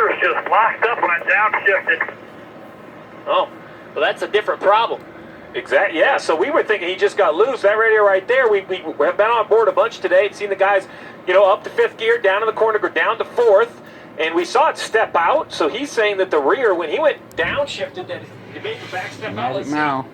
rear was just locked up when I downshifted. Oh, well, that's a different problem. Exactly. Yeah. So we were thinking he just got loose. That radio right there. We have been on board a bunch today and seen the guys, up to fifth gear, down in the corner, go down to fourth, and we saw it step out. So he's saying that the rear, when he went downshifted, that it made the back step out. Magic now.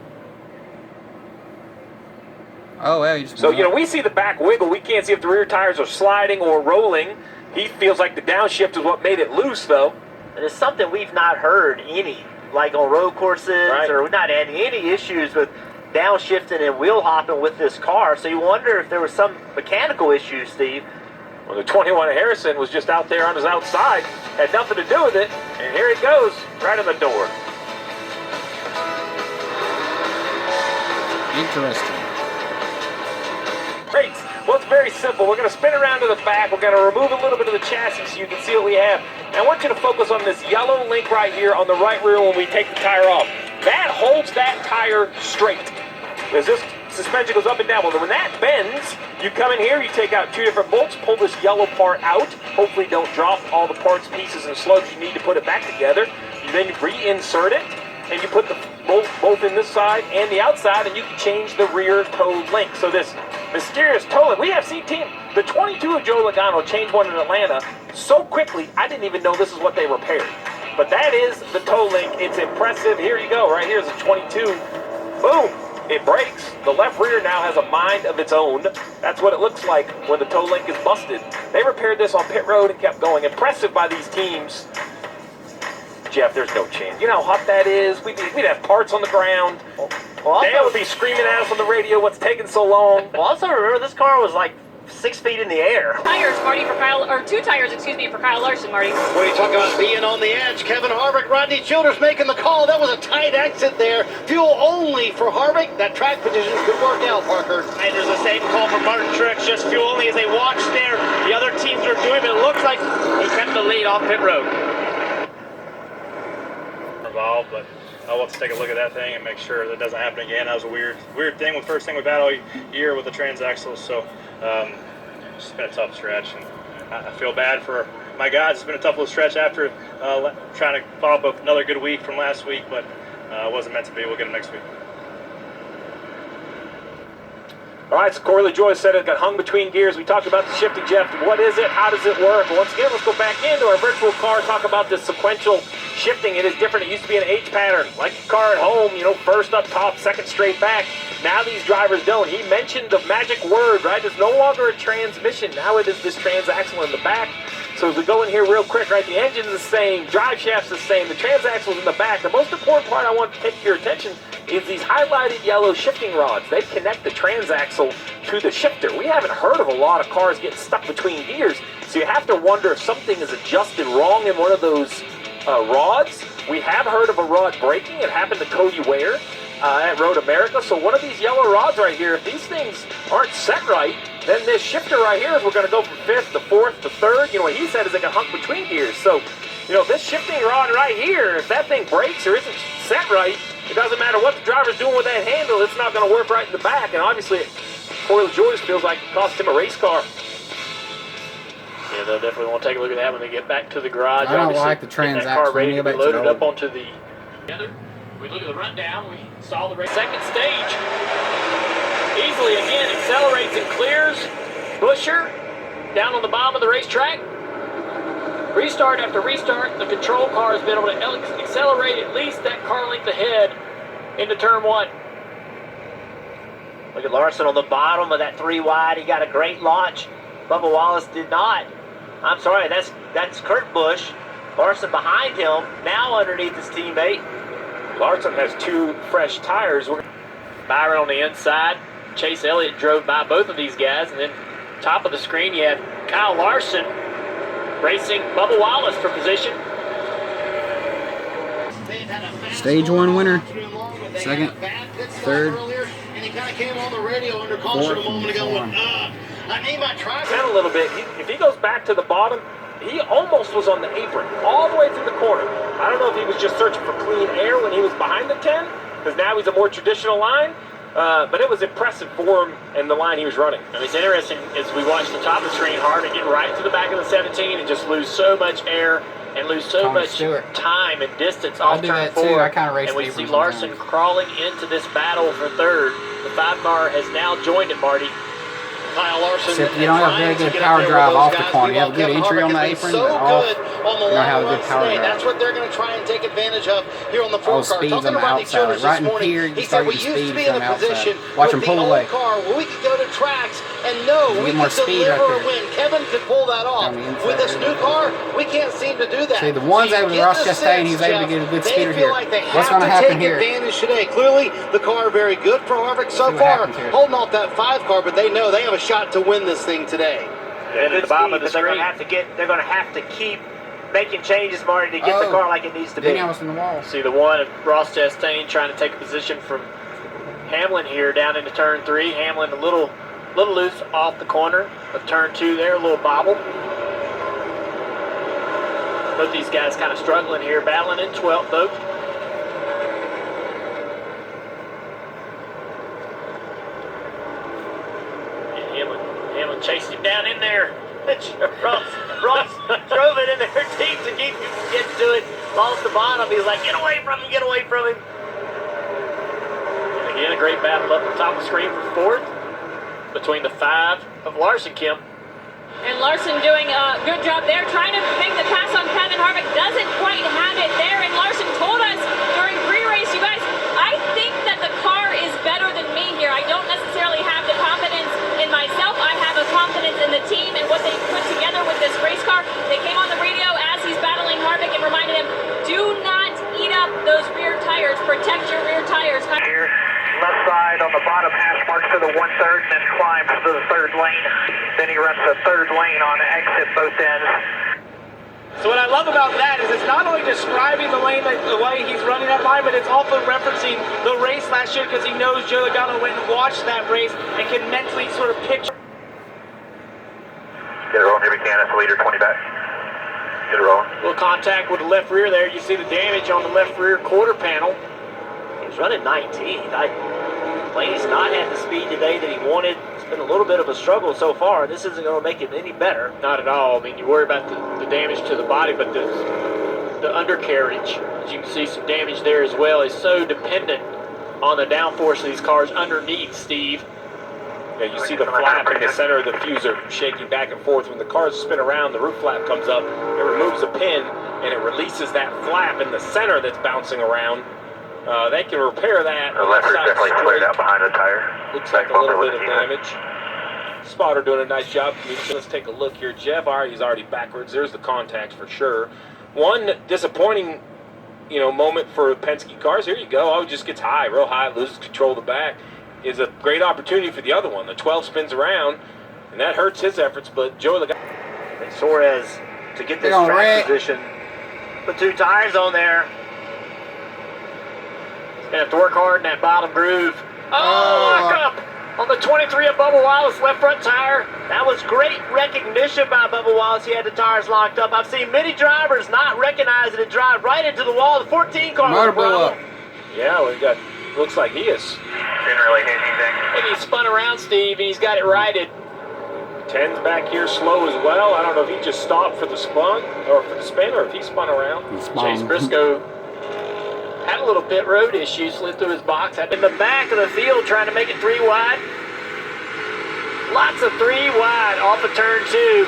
Oh, yeah. So we see the back wiggle. We can't see if the rear tires are sliding or rolling. He feels like the downshift is what made it loose, though. And it's something we've not heard any. Like on road courses, or we're not having any issues with downshifting and wheel hopping with this car. So you wonder if there was some mechanical issues, Steve. Well, the 21 Harrison was just out there on his outside, had nothing to do with it, and here it goes, right in the door. Interesting. Great. Well, it's very simple. We're going to spin around to the back. We're going to remove a little bit of the chassis so you can see what we have. And I want you to focus on this yellow link right here on the right rear when we take the tire off. That holds that tire straight. As this suspension goes up and down. Well, when that bends, you come in here, you take out two different bolts, pull this yellow part out. Hopefully don't drop all the parts, pieces, and slugs you need to put it back together. You then reinsert it, and you put the both in this side and the outside, and you can change the rear toe link. So this mysterious toe link, we have seen the 22 of Joe Logano change one in Atlanta so quickly, I didn't even know this is what they repaired. But that is the toe link. It's impressive. Here you go. Right here's a 22. Boom. It breaks. The left rear now has a mind of its own. That's what it looks like when the toe link is busted. They repaired this on pit road and kept going. Impressive by these teams. Jeff, there's no chance. You know how hot that is? We'd have parts on the ground. Well, Dale would be screaming at us on the radio, what's taking so long? Well, also remember, this car was like 6 feet in the air. Tires, Marty, for Kyle, or two tires, excuse me, for Kyle Larson, Marty. When you talk about being on the edge, Kevin Harvick, Rodney Childers making the call. That was a tight exit there. Fuel only for Harvick. That track position could work out, Parker. And there's the same call for Mark Trix, just fuel only as they watch there. The other teams are doing it. It looks like he kept the lead off pit road. Involved, but let's take a look at that thing and make sure that doesn't happen again. That was a weird thing. The first thing we've had all year with the transaxles, so it's been a tough stretch, and I feel bad for my guys. It's been a tough little stretch after trying to follow up another good week from last week, but it wasn't meant to be. We'll get them next week. All right, so Corley Joyce said it got hung between gears. We talked about the shifting, Jeff. What is it? How does it work? Well, once again, let's go back into our virtual car, talk about this sequential shifting. It is different. It used to be an H pattern, like your car at home, first up top, second straight back. Now these drivers don't. He mentioned the magic word, right? It's no longer a transmission. Now it is this transaxle in the back. So as we go in here real quick, right, the engine's the same, drive shaft's the same, the transaxle's in the back. The most important part I want to take your attention is these highlighted yellow shifting rods. They connect the transaxle to the shifter. We haven't heard of a lot of cars getting stuck between gears, so you have to wonder if something is adjusted wrong in one of those rods. We have heard of a rod breaking. It happened to Cody Ware at Road America. So one of these yellow rods right here, if these things aren't set right, then this shifter right here is we're going to go from fifth to fourth to third. What he said is it can hunk between gears. So, this shifting rod right here, if that thing breaks or isn't set right, it doesn't matter what the driver's doing with that handle, it's not going to work right in the back. And obviously, Corley Joyce feels like it cost him a race car. Yeah, they'll definitely want to take a look at that when they get back to the garage. I don't like the transaxle. That car ready to be loaded up onto the together. We look at the rundown. We saw the race. Second stage. Easily again accelerates and clears. Busher down on the bottom of the racetrack. Restart after restart, the control car has been able to accelerate at least that car length ahead into turn one. Look at Larson on the bottom of that 3 wide. He got a great launch. Bubba Wallace did not. I'm sorry, that's Kurt Busch. Larson behind him, now underneath his teammate. Larson has 2 fresh tires. Byron on the inside. Chase Elliott drove by both of these guys. And then top of the screen, you have Kyle Larson racing Bubba Wallace for position. Stage 1 winner. Second, third, And he kind of came on the radio under caution a moment ago. I need my track. Down a little bit. If he goes back to the bottom, he almost was on the apron all the way through the corner. I don't know if he was just searching for clean air when he was behind the 10, because now he's a more traditional line. But it was impressive for him and the line he was running. And it's interesting as we watch the top of the screen, Harvick get right to the back of the 17 and just lose so much air and lose so Tony much Stewart. time and distance I off do turn that too. 4. I kinda race and we deeper see sometimes. Larson crawling into this battle for third. The 5 car has now joined it, Marty. Kyle Larson. Except you don't have very good power drive off the corner. You have a good entry on the apron, but off, you don't have a good power drive. That's what they're going to try and take advantage of here on the 4 car. Speed's Talking on the to Rodney outside. Childers Right this in morning, here, you he start said we getting used to speed be in a from the outside. position Watch with him pull the away. old car where we could go to tracks and know You we get more could speed right deliver a there. win. Kevin could pull that off. On the inside With this there. new car, we can't seem to do that. See, the ones So you able to get Ross the Chastain, sense, he's able to Jeff, get a good they speeder feel here. like they What's have gonna to happen take here? advantage today. Clearly, the car very good for Harvick so See what far, happens here. holding off that 5 car, but they know they have a shot to win this thing today. And at the bottom of the they're going screen. to have to keep making changes, Marty, to get the car like it needs to be. Then almost in the wall. See the one of Ross Chastain trying to take a position from Hamlin here down into turn 3. Hamlin a little loose off the corner of turn 2 there, a little bobble. Both these guys kind of struggling here, battling in 12th though. And Hamlin chased him down in there. Ross drove it in their teeth to keep him from getting to it. Lost the bottom. He was like, get away from him, get away from him. And again, a great battle up the top of the screen for 4th between the 5 of Larson, Kim. And Larson doing a good job there, trying to make the pass on Kevin Harvick. Doesn't quite have it there. And Larson told us during pre-race, you guys, I think that the car is better than me here. I don't necessarily have the confidence in myself. I have a confidence in the team and what they put together with this race car. They came on the radio as he's battling Harvick and reminded him, do not eat up those rear tires. Protect your rear tires. Here, left side on the bottom hash marks to the 1/3 and then climbs to the 3rd lane. Then he runs the 3rd lane on exit both ends. So what I love about that is it's not only describing the lane, the way he's running that line, but it's also referencing the race last year because he knows Joe Logano went and watched that race and can mentally sort of picture. Get it rolling here we can. That's the leader, 20 back. Get it rolling. Little contact with the left rear there. You see the damage on the left rear quarter panel. He's running 19. Blaney's not had the speed today that he wanted. It's been a little bit of a struggle so far. This isn't going to make it any better. Not at all. I mean, you worry about the damage to the body, but the undercarriage, as you can see some damage there as well, is so dependent on the downforce of these cars underneath, Steve. Yeah, you see the flap in the center of the fuser shaking back and forth. When the cars spin around, the roof flap comes up, it removes a pin, and it releases that flap in the center that's bouncing around. They can repair that. The lever's definitely cleared out behind the tire. Looks like a little bit of damage. Spotter doing a nice job. Let's take a look here. Jeff, he's already backwards. There's the contacts for sure. One disappointing, moment for Penske cars. Here you go. Oh, it just gets high, real high, loses control of the back. Is a great opportunity for the other one. The 12 spins around, and that hurts his efforts. But Joey Logano. And Suarez to get this They're on track red. position. Put 2 tires on there. Gonna have to work hard in that bottom groove. Lock up on the 23 of Bubba Wallace left front tire. That was great recognition by Bubba Wallace. He had the tires locked up. I've seen many drivers not recognize it and drive right into the wall. The 14 car Motor was a blew up. problem. Yeah, we got. Looks like he is. Didn't really hit anything. And he spun around, Steve, and he's got it righted. 10's back here slow as well. I don't know if he just stopped for the spin or if he spun around. He spun. Chase Briscoe had a little pit road issue, slid through his box. In the back of the field trying to make it 3 wide. Lots of 3 wide off of turn 2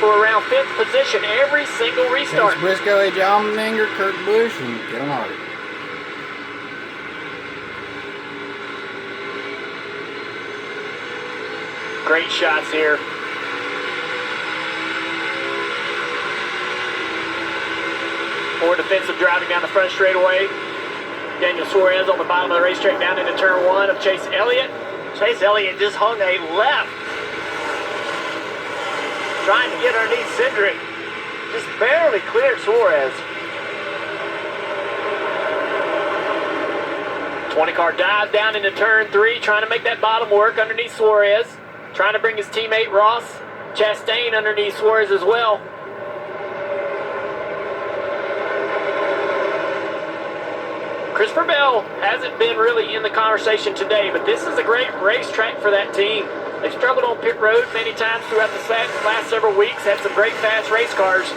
for around 5th position every single restart. Chase Briscoe, AJ Allmendinger, Kurt Busch, and Kevin Harvick. Great shots here. More defensive driving down the front straightaway. Daniel Suarez on the bottom of the racetrack down into turn 1 of Chase Elliott. Chase Elliott just hung a left. Trying to get underneath Cindric. Just barely cleared Suarez. 20 car dives down into turn 3, trying to make that bottom work underneath Suarez. Trying to bring his teammate Ross Chastain underneath Suarez as well. Christopher Bell hasn't been really in the conversation today, but this is a great racetrack for that team. They've struggled on pit road many times throughout the last several weeks, had some great fast race cars.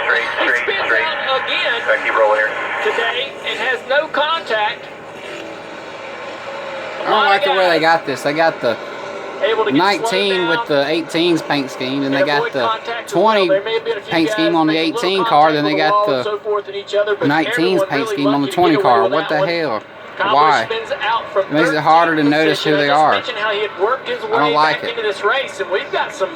Straight, He straight, spins straight. out again Keep rolling here. today and has no contact. I don't like the way they got this. They got the Able to get 19 with the 18's paint scheme, and they got the 20 paint scheme on the 18 car, then they got the 19's paint scheme on the 20 car. What the hell? Why? It makes it harder to notice who they are. I don't like it. This race, and we've got some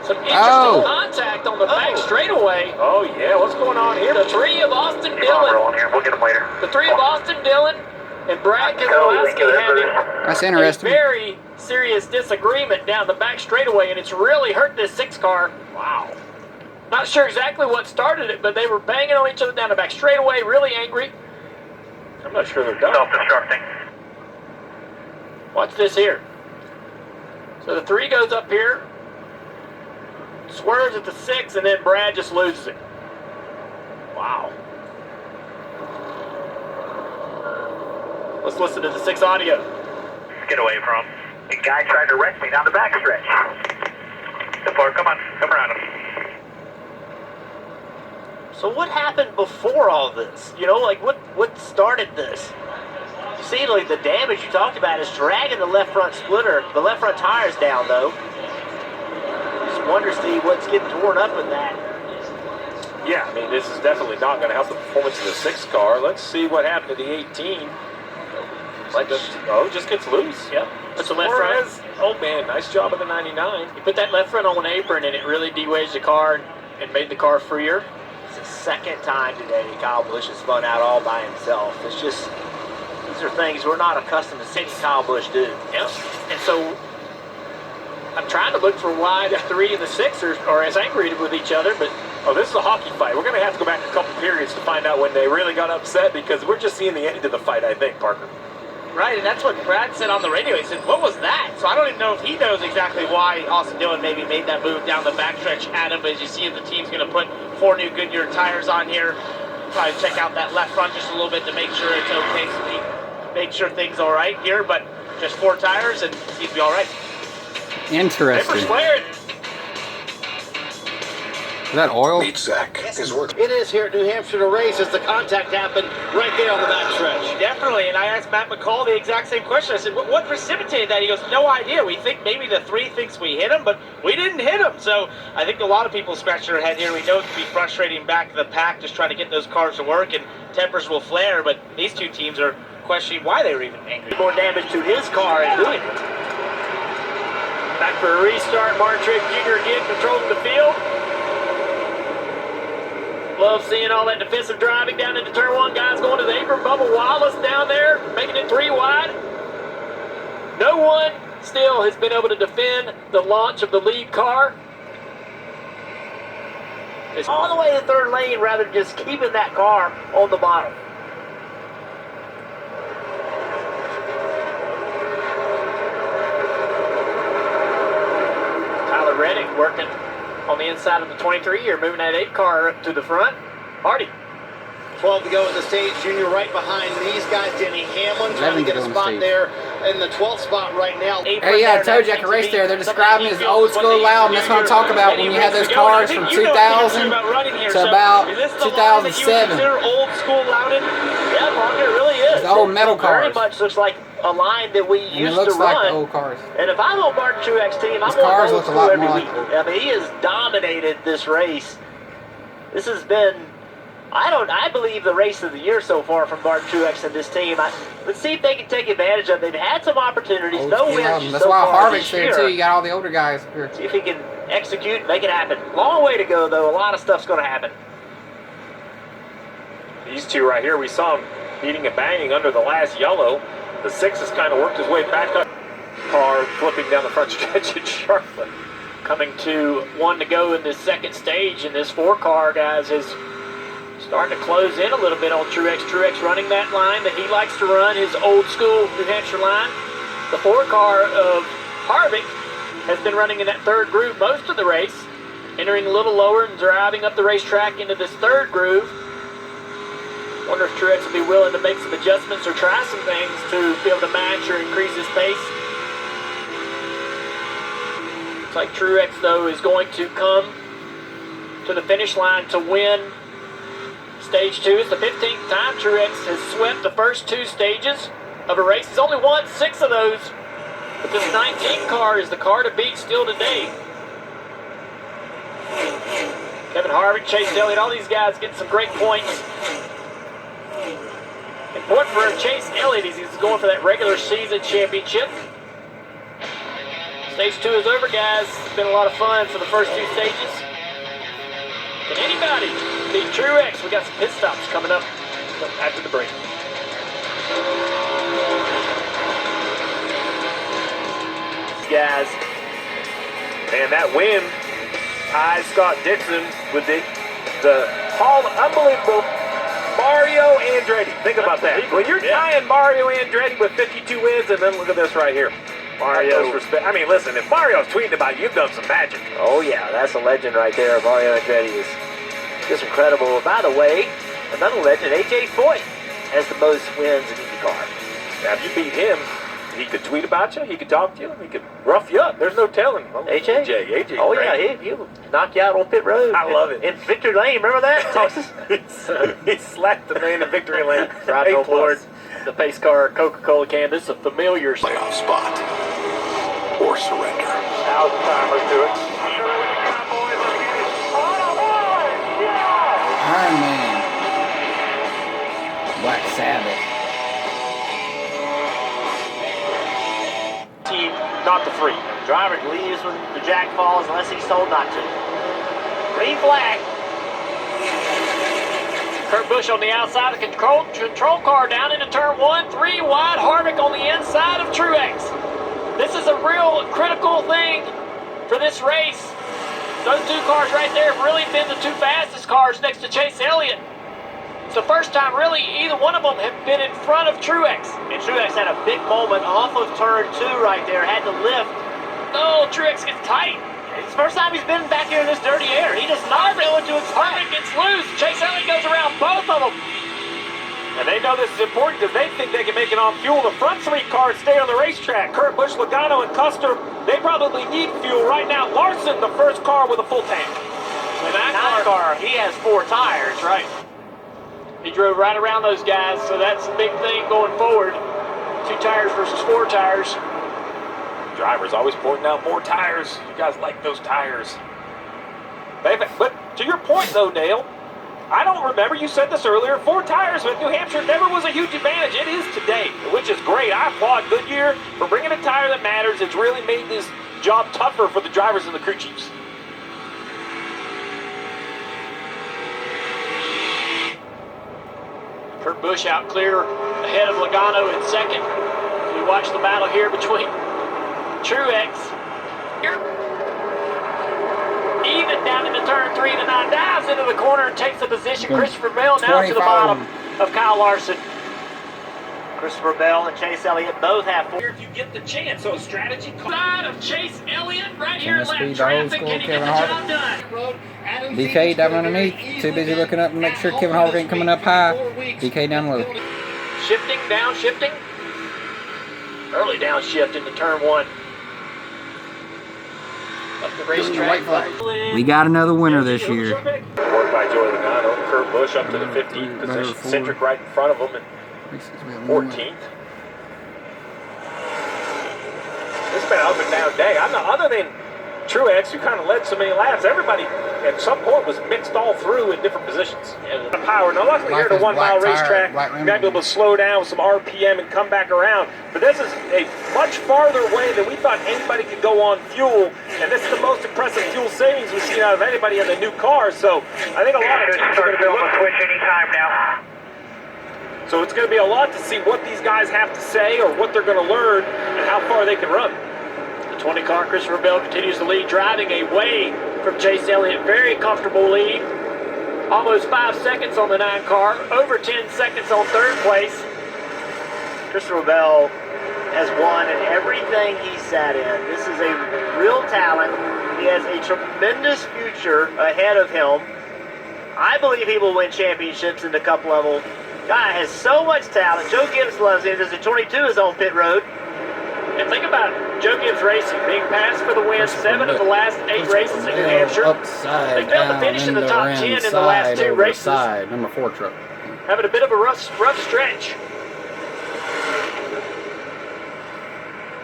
interesting contact on the back straightaway. Oh yeah, what's going on here? The three of Austin Dillon. We'll get them later. The three of Austin Dillon and Brad Keselowski having That's interesting. a very serious disagreement down the back straightaway, and it's really hurt this 6 car. Wow. Not sure exactly what started it, but they were banging on each other down the back straightaway, really angry. I'm not sure they're done. Self-destructing. Watch this here. So the 3 goes up here, swerves at the 6, and then Brad just loses it. Wow. Let's listen to the 6 audio. Get away from him. The guy tried to wreck me down the back stretch. Depart, come on, come around him. So what happened before all this? You know, like what started this? You see, like the damage you talked about is dragging the left front splitter, the left front tires down though. Just wonder, Steve, what's getting torn up with that. Yeah, I mean, this is definitely not going to help the performance of the 6 car. Let's see what happened to the 18. Just gets loose. Yep. That's the left front. Oh man, nice job of the 99. You put that left front on an apron and it really de-wedged the car and made the car freer. It's the second time today Kyle Busch has spun out all by himself. It's just, these are things we're not accustomed to seeing Kyle Busch do. Yep. And so I'm trying to look for why the 3 and the 6 are as angry with each other, but this is a hockey fight. We're going to have to go back a couple periods to find out when they really got upset, because we're just seeing the end of the fight, I think, Parker. Right, and that's what Brad said on the radio. He said, what was that? So I don't even know if he knows exactly why Austin Dillon maybe made that move down the backstretch at him. But as you see, the team's going to put 4 new Goodyear tires on here. Probably check out that left front just a little bit to make sure it's okay. So make sure things all right here. But just 4 tires and he'd be all right. Interesting. Is that oil? It is here at New Hampshire to race as the contact happened right there on the backstretch. Definitely, and I asked Matt McCall the exact same question. I said, what precipitated that? He goes, no idea. We think maybe the 3 thinks we hit him, but we didn't hit him. So I think a lot of people scratch their head here. We know it can be frustrating back to the pack, just trying to get those cars to work, and tempers will flare, but these 2 teams are questioning why they were even angry. More damage to his car in doing it. Back for a restart. Mark Trix Jr. again controlling the field. Love seeing all that defensive driving down into turn 1. Guys going to the apron. Bubba Wallace down there, making it 3 wide. No one still has been able to defend the launch of the lead car. It's all the way to the 3rd lane rather than just keeping that car on the bottom. Tyler Reddick working on the inside of the 23 here, moving that 8 car up to the front. Hardy. 12 to go in the stage. Junior right behind these guys. Denny Hamlin trying to get a spot there in the 12th spot right now. Hey, yeah, I told you I could race there. They're describing it as old school loud, and that's what I'm talking about when you had those cars from 2000 to about 2007. Old school Loudon? Yeah, Mark, it really is. The old metal cars. Very much looks like a line that we used to run. It looks like the old cars. And if I'm on Mark Truex team, I'm cars on look a old lot school every more week. like I mean, he has dominated this race. This has been, I believe, the race of the year so far from Mark Truex and this team. Let's see if they can take advantage of it. They've had some opportunities. No wins That's so why far Harvick's this there, year. too. You got all the older guys here. See if he can execute and make it happen. Long way to go, though. A lot of stuff's going to happen. These 2 right here, we saw him beating and banging under the last yellow. The 6 has kind of worked his way back up. Car flipping down the front stretch at Charlotte. Coming to 1 to go in this 2nd stage, and this 4 car, guys, is starting to close in a little bit on Truex. Truex running that line that he likes to run, his old school New Hampshire line. The 4 car of Harvick has been running in that 3rd groove most of the race, entering a little lower and driving up the racetrack into this 3rd groove. Wonder if Truex will be willing to make some adjustments or try some things to be able to match or increase his pace. Looks like Truex, though, is going to come to the finish line to win Stage 2. It's the 15th time Truex has swept the first 2 stages of a race. He's only won 6 of those, but this 19 car is the car to beat still today. Kevin Harvick, Chase Elliott, all these guys getting some great points. Important for Chase Elliott is he's going for that regular season championship. Stage 2 is over, guys. It's been a lot of fun for the first 2 stages. Can anybody beat Truex? We got some pit stops coming up after the break. Guys, and that win ties Scott Dixon with the unbelievable Mario Andretti. Think about that. When you're tying Mario Andretti with 52 wins, and then look at this right here. Mario. I mean, listen, if Mario's tweeting about you, you've done some magic. Oh, yeah, that's a legend right there. Mario Andretti is just incredible. By the way, another legend, A.J. Foyt, has the most wins in IndyCar. Now, if you beat him, he could tweet about you, he could talk to you, he could rough you up. There's no telling. Oh, AJ. Oh, yeah, he'll knock you out on pit road. I love it. In Victory Lane, remember that? Texas? He slapped the man in Victory Lane. Riding on board the pace car Coca-Cola can. This is a familiar playoff spot or surrender. Now's the time. Let's do it. Iron Man. Black Sabbath. Team, not the free. Driver leaves when the jack falls unless he's told not to. Green flag. Kurt Busch on the outside of the control car down into turn 1, 3 wide. Harvick on the inside of Truex. This is a real critical thing for this race. Those 2 cars right there have really been the 2 fastest cars next to Chase Elliott. It's the first time really either one of them have been in front of Truex. And Truex had a big moment off of turn 2 right there, had to lift. Oh, Truex gets tight. It's the first time he's been back here in this dirty air. He does not know what to expect. Harvick gets loose. Chase Elliott goes around both of them. And they know this is important because they think they can make it on fuel. The front 3 cars stay on the racetrack. Kurt Busch, Logano, and Custer, they probably need fuel right now. Larson, the first car with a full tank. And that car, he has 4 tires, right? He drove right around those guys, so that's a big thing going forward. 2 tires versus 4 tires. Drivers always pointing out more tires. You guys like those tires. But to your point, though, Dale, I don't remember, you said this earlier, 4 tires with New Hampshire never was a huge advantage. It is today, which is great. I applaud Goodyear for bringing a tire that matters. It's really made this job tougher for the drivers and the crew chiefs. Kurt Busch out clear ahead of Logano in second. We watch the battle here between Truex. Even down into turn 3, the 9 dives into the corner and takes the position. Christopher Bell now to the bottom of Kyle Larson. Christopher Bell and Chase Elliott both have 4. If you get the chance, so strategy Side of Chase Elliott right here Must be left the old traffic. school Can he get Kevin the Harvick. job done? DK diving underneath. Too busy looking up to make sure Kevin Harvick ain't coming up high. DK down low. Shifting, downshifting. Early downshift into turn 1. Up the racetrack. We got another winner this year. Worked by Joey Logano. Kurt Busch up to the 15th position. Centric right in front of him and 14th. It's been an up and down day. I'm not, other than Truex, who kind of led so many laps, everybody at some point was mixed all through in different positions. And the power. Now, luckily here at a 1 mile racetrack, you might be able to slow down with some RPM and come back around. But this is a much farther way than we thought anybody could go on fuel. And this is the most impressive fuel savings we've seen out of anybody in the new car. So I think a lot of teams are going to be looking. Switch anytime now. So it's going to be a lot to see what these guys have to say or what they're going to learn and how far they can run. The 20 car, Christopher Bell continues to lead, driving away from Chase Elliott. Very comfortable lead. Almost 5 seconds on the 9 car. Over 10 seconds on 3rd place. Christopher Bell has won in everything he sat in. This is a real talent. He has a tremendous future ahead of him. I believe he will win championships in the Cup level. Guy has so much talent. Joe Gibbs loves him. As the 22 is on pit road. And think about it, Joe Gibbs Racing being passed for the win 7 of the last 8 races in New Hampshire. Upside They failed to finish in the top 10 in the last 2 races. Side, number 4 truck. Having a bit of a rough stretch.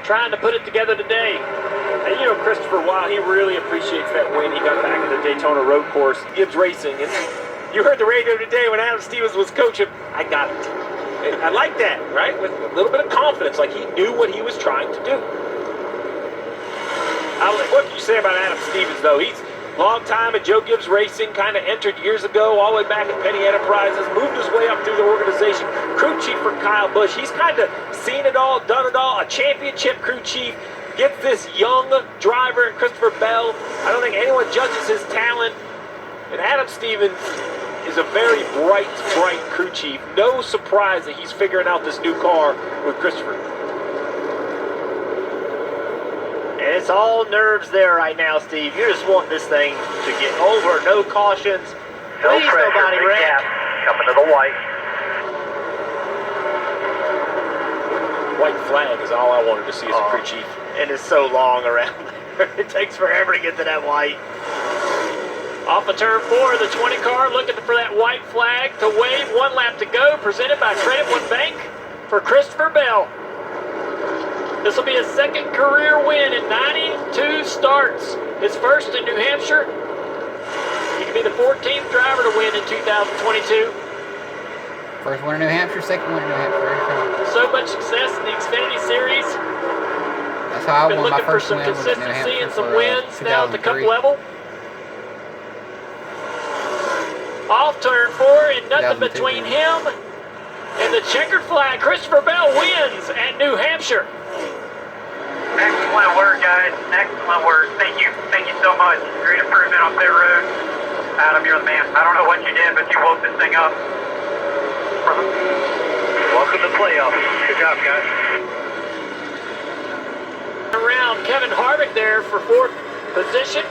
Trying to put it together today. And you know, Christopher, while he really appreciates that win he got back in the Daytona road course, Gibbs Racing, and you heard the radio today when Adam Stevens was coaching, I got it. I like that, right? With a little bit of confidence, like he knew what he was trying to do. What can you say about Adam Stevens, though? He's a long time at Joe Gibbs Racing, kind of entered years ago, all the way back at Penny Enterprises, moved his way up through the organization, crew chief for Kyle Busch. He's kind of seen it all, done it all, a championship crew chief, gets this young driver in Christopher Bell. I don't think anyone judges his talent. And Adam Stevens is a very bright crew chief. No surprise that he's figuring out this new car with Christopher. And it's all nerves there right now, Steve. You just want this thing to get over. No cautions. Please, nobody wreck. Coming to the white. White flag is all I wanted to see as a crew chief. And it's so long around there. It takes forever to get to that white. Off of turn 4 of the 20 car, looking for that white flag to wave. 1 lap to go, presented by Credit One Bank for Christopher Bell. This will be his 2nd career win in 92 starts. His first in New Hampshire. He could be the 14th driver to win in 2022. First one in New Hampshire, 2nd one in New Hampshire. So much success in the Xfinity Series. That's how I Been won my looking for first some win with New consistency Hampshire and some for, wins now at the cup 2003. level. Off turn 4 and nothing between him and the checkered flag. Christopher Bell wins at New Hampshire. Excellent work, guys. Excellent work. Thank you. Thank you so much. Great improvement on pit road. Adam, you're the man. I don't know what you did, but you woke this thing up. Welcome to the playoffs. Good job, guys. Around Kevin Harvick there for 4th position.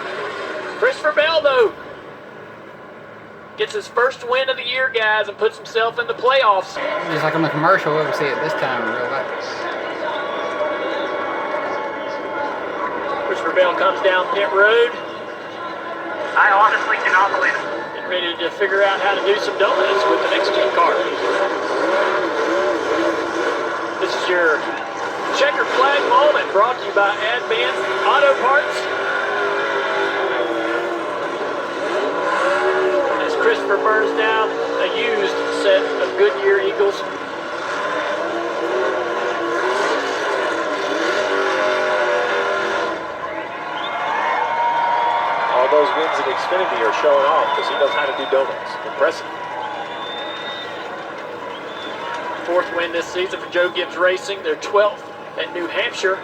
Christopher Bell, though, gets his first win of the year, guys, and puts himself in the playoffs. Just like on the commercial, we'll see it this time in real life. Christopher Bell comes down pit road. I honestly cannot believe it. Getting ready to figure out how to do some donuts with the next gen car. This is your checker flag moment brought to you by Advance Auto Parts. As Christopher burns down a used set of Goodyear Eagles. All those wins in Xfinity are showing off because he knows how to do donuts. Impressive. 4th win this season for Joe Gibbs Racing. Their 12th at New Hampshire.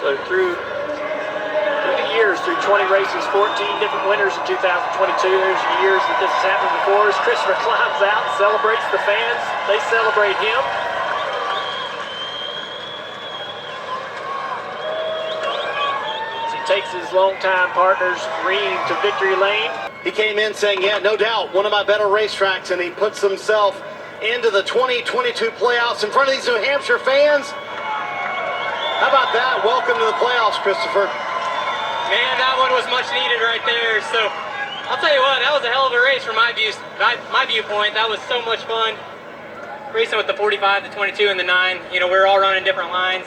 So through the years, through 20 races, 14 different winners in 2022. There's years that this has happened before. As Christopher climbs out, celebrates the fans. They celebrate him. As he takes his longtime partner's Ream to victory lane. He came in saying, yeah, no doubt, one of my better racetracks, and he puts himself into the 2022 playoffs in front of these New Hampshire fans. How about that? Welcome to the playoffs, Christopher. Man, that one was much needed right there. So I'll tell you what, that was a hell of a race from my viewpoint. That was so much fun. Racing with the 45, the 22, and the 9. You know, we were all running different lines.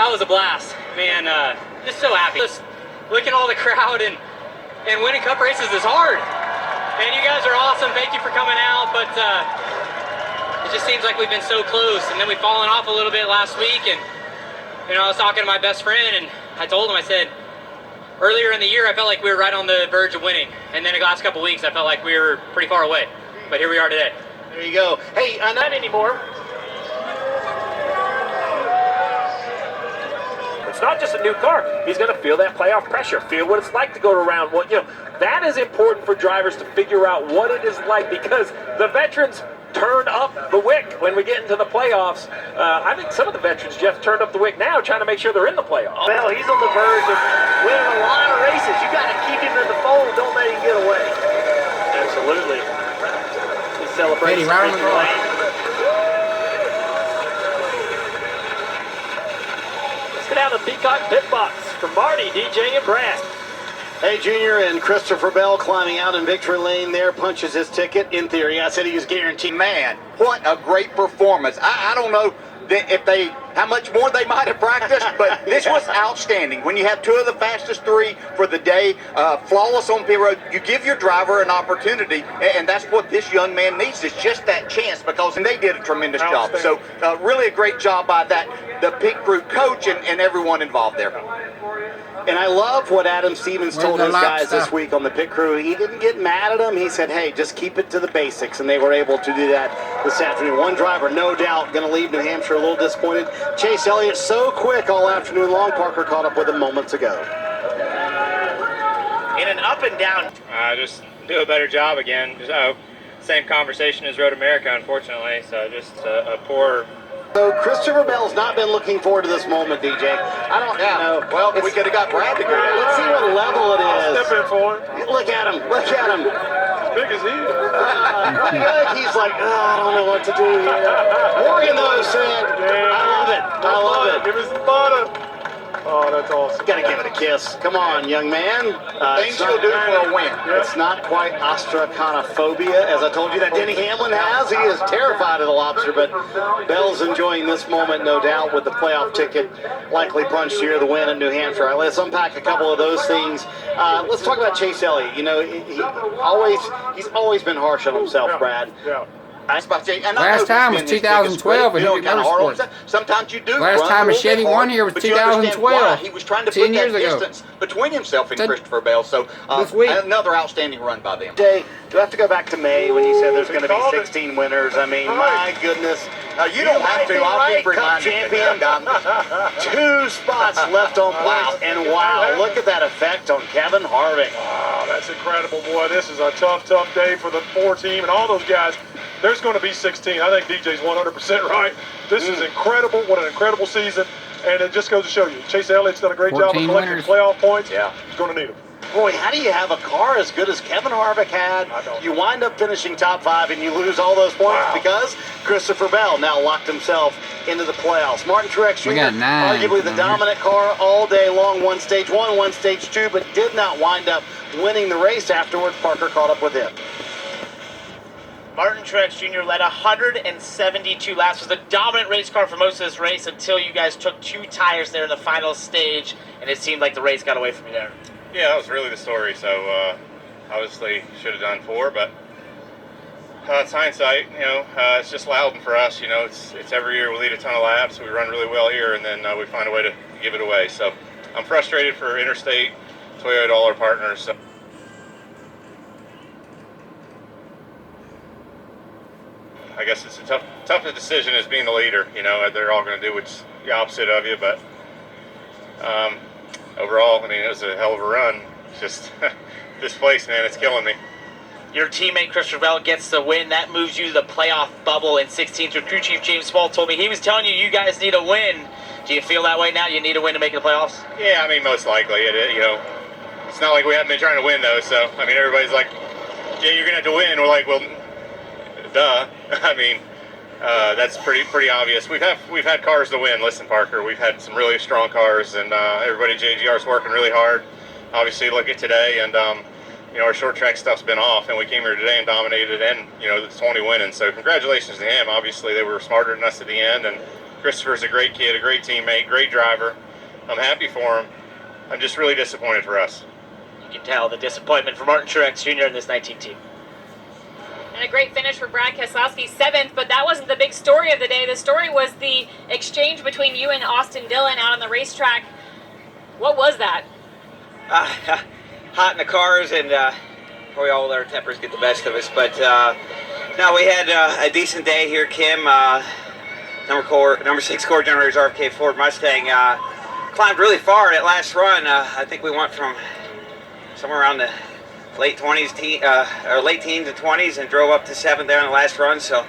That was a blast. Man, just so happy. Just looking at all the crowd and winning cup races is hard. Man, you guys are awesome. Thank you for coming out. But it just seems like we've been so close. And then we've fallen off a little bit last week. And, you know, I was talking to my best friend and I told him, I said, earlier in the year, I felt like we were right on the verge of winning. And then the last couple weeks, I felt like we were pretty far away. But here we are today. There you go. Hey, Not anymore. It's not just a new car. He's going to feel that playoff pressure, feel what it's like to go to round 1. You know, that is important for drivers to figure out what it is like because the veterans turn up the wick when we get into the playoffs. I think some of the veterans, Jeff, turned up the wick now trying to make sure they're in the playoffs. Well, he's on the verge of winning a lot of races. You got to keep him in the fold. Don't let him get away. Absolutely. His celebration. Right on the ground. Let's get out of the Peacock pit box for Marty, DJ, and Brad. Hey, Junior and Christopher Bell climbing out in victory lane there, punches his ticket. In theory, I said he was guaranteed. Man, what a great performance. I don't know how much more they might have practiced, but this was outstanding. When you have two of the fastest three for the day, flawless on pit road, you give your driver an opportunity, and that's what this young man needs, is just that chance, because they did a tremendous job. So really a great job by the pit group coach and everyone involved there. And I love what Adam Stevens told his guys this week on the pit crew. He didn't get mad at them. He said, hey, just keep it to the basics. And they were able to do that this afternoon. One driver, no doubt, going to leave New Hampshire a little disappointed. Chase Elliott, so quick all afternoon long. Parker caught up with him moments ago. In an up and down. Just do a better job again. Same conversation as Road America, unfortunately. So just a poor... So Christopher Bell's not been looking forward to this moment, DJ. I don't know. Well, we could have got Brad to go down. Let's see what level it is. Step in for him. Look at him. Look at him. As big as he is. He's like, I don't know what to do here. Morgan, though, said, I love it. I love it. Give us the butter. Oh, that's awesome. Got to give it a kiss. Come on, young man. Things you'll do for a win. It's not quite ostraconophobia, as I told you that Denny Hamlin has. He is terrified of the lobster, but Bell's enjoying this moment, no doubt, with the playoff ticket likely punched here, the win in New Hampshire. Let's unpack a couple of those things. Let's talk about Chase Elliott. You know, he's always been harsh on himself, Brad. Yeah. Last time was 2012 in Heavy Motorsports. Sometimes you do. Last time a Chevy won here was 2012. He was trying to 10 put years that ago. distance between himself and Christopher Bell. So This week. another outstanding run by them. Jay, do I have to go back to May when you said there's going to be 16 winners? I mean, my goodness. You don't have to. I'll keep reminding you. Champion. 2 spots left on points, and wow, look at that effect on Kevin Harvick. Wow, that's incredible, boy. This is a tough day for the 4 team and all those guys. There's going to be 16. I think DJ's 100% right. This is incredible. What an incredible season. And it just goes to show you, Chase Elliott's done a great job of collecting playoff points. Yeah. He's going to need them. Boy, how do you have a car as good as Kevin Harvick had? You wind up finishing top 5 and you lose all those points because Christopher Bell now locked himself into the playoffs. Martin Trix Jr., arguably the dominant car all day long, won stage 1, won stage 2, but did not wind up winning the race afterwards. Parker caught up with him. Martin Trix Jr. led 172 laps. Was the dominant race car for most of this race until you guys took 2 tires there in the final stage, and it seemed like the race got away from you there. Yeah, that was really the story. So obviously should have done 4, but it's hindsight. You know, it's just Loudon for us. You know, it's every year we lead a ton of laps, we run really well here, and then we find a way to give it away. So I'm frustrated for Interstate, Toyota, all our partners. So. I guess it's a tough decision as being the leader. You know, they're all going to do what's the opposite of you, but overall, I mean, it was a hell of a run. It's just this place, man, it's killing me. Your teammate Christopher Bell gets the win. That moves you to the playoff bubble in 16th. Your crew chief James Small told me he was telling you guys need a win. Do you feel that way now? You need a win to make the playoffs? Yeah, I mean, most likely. You know, it's not like we haven't been trying to win though. So I mean, everybody's like, "Yeah, you're gonna have to win." We're like, "Well, duh." I mean, that's pretty obvious. We've had cars to win. Listen, Parker, we've had some really strong cars, and everybody at JGR is working really hard. Obviously, look at today, and you know, our short track stuff's been off, and we came here today and dominated, and you know, the 20 winning. So congratulations to him. Obviously, they were smarter than us at the end, and Christopher's a great kid, a great teammate, great driver. I'm happy for him. I'm just really disappointed for us. You can tell the disappointment for Martin Trix Jr. in this 19 team. And a great finish for Brad Keselowski, 7th, but that wasn't the big story of the day. The story was the exchange between you and Austin Dillon out on the racetrack. What was that? Hot in the cars, and probably all our tempers get the best of us. But no, we had a decent day here. Kim, number 6 core generators RFK Ford Mustang, climbed really far that last run. I think we went from somewhere around the late 20s, or late teens and 20s, and drove up to 7th there on the last run. So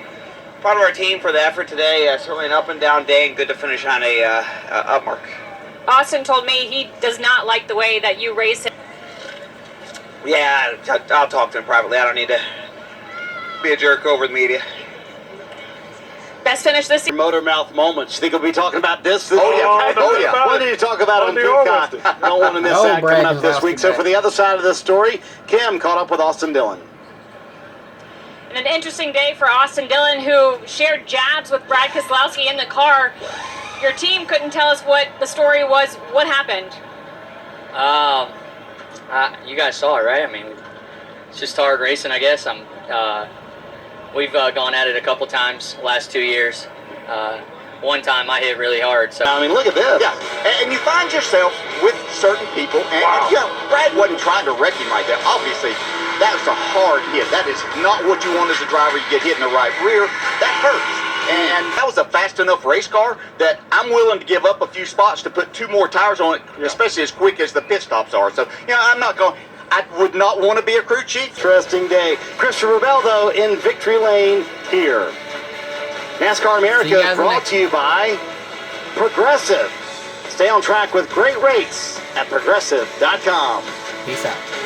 proud of our team for the effort today. Certainly an up and down day, and good to finish on a up mark. Austin told me he does not like the way that you race him. Yeah, I'll talk to him privately. I don't need to be a jerk over the media. Best finish this season. Motor mouth moments. You think we'll be talking about this? Oh, yeah. Oh, yeah. What did you talk about on Peacock? Don't want to miss that coming up this week. So for the other side of this story, Kim caught up with Austin Dillon. And an interesting day for Austin Dillon, who shared jabs with Brad Keselowski in the car. Your team couldn't tell us what the story was. What happened? You guys saw it, right? I mean, it's just hard racing, I guess. We've gone at it a couple times the last 2 years. One time I hit really hard. So I mean, look at this. Yeah, and you find yourself with certain people, and you know, Brad wasn't trying to wreck him right there. Obviously, that was a hard hit. That is not what you want as a driver. You get hit in the right rear. That hurts. And that was a fast enough race car that I'm willing to give up a few spots to put 2 more tires on it, especially as quick as the pit stops are. So, you know, I'm not going. I would not want to be a crew chief. Interesting day. Christopher Bell, though, in victory lane here. NASCAR America is brought to you by Progressive. Stay on track with great rates at progressive.com. Peace out.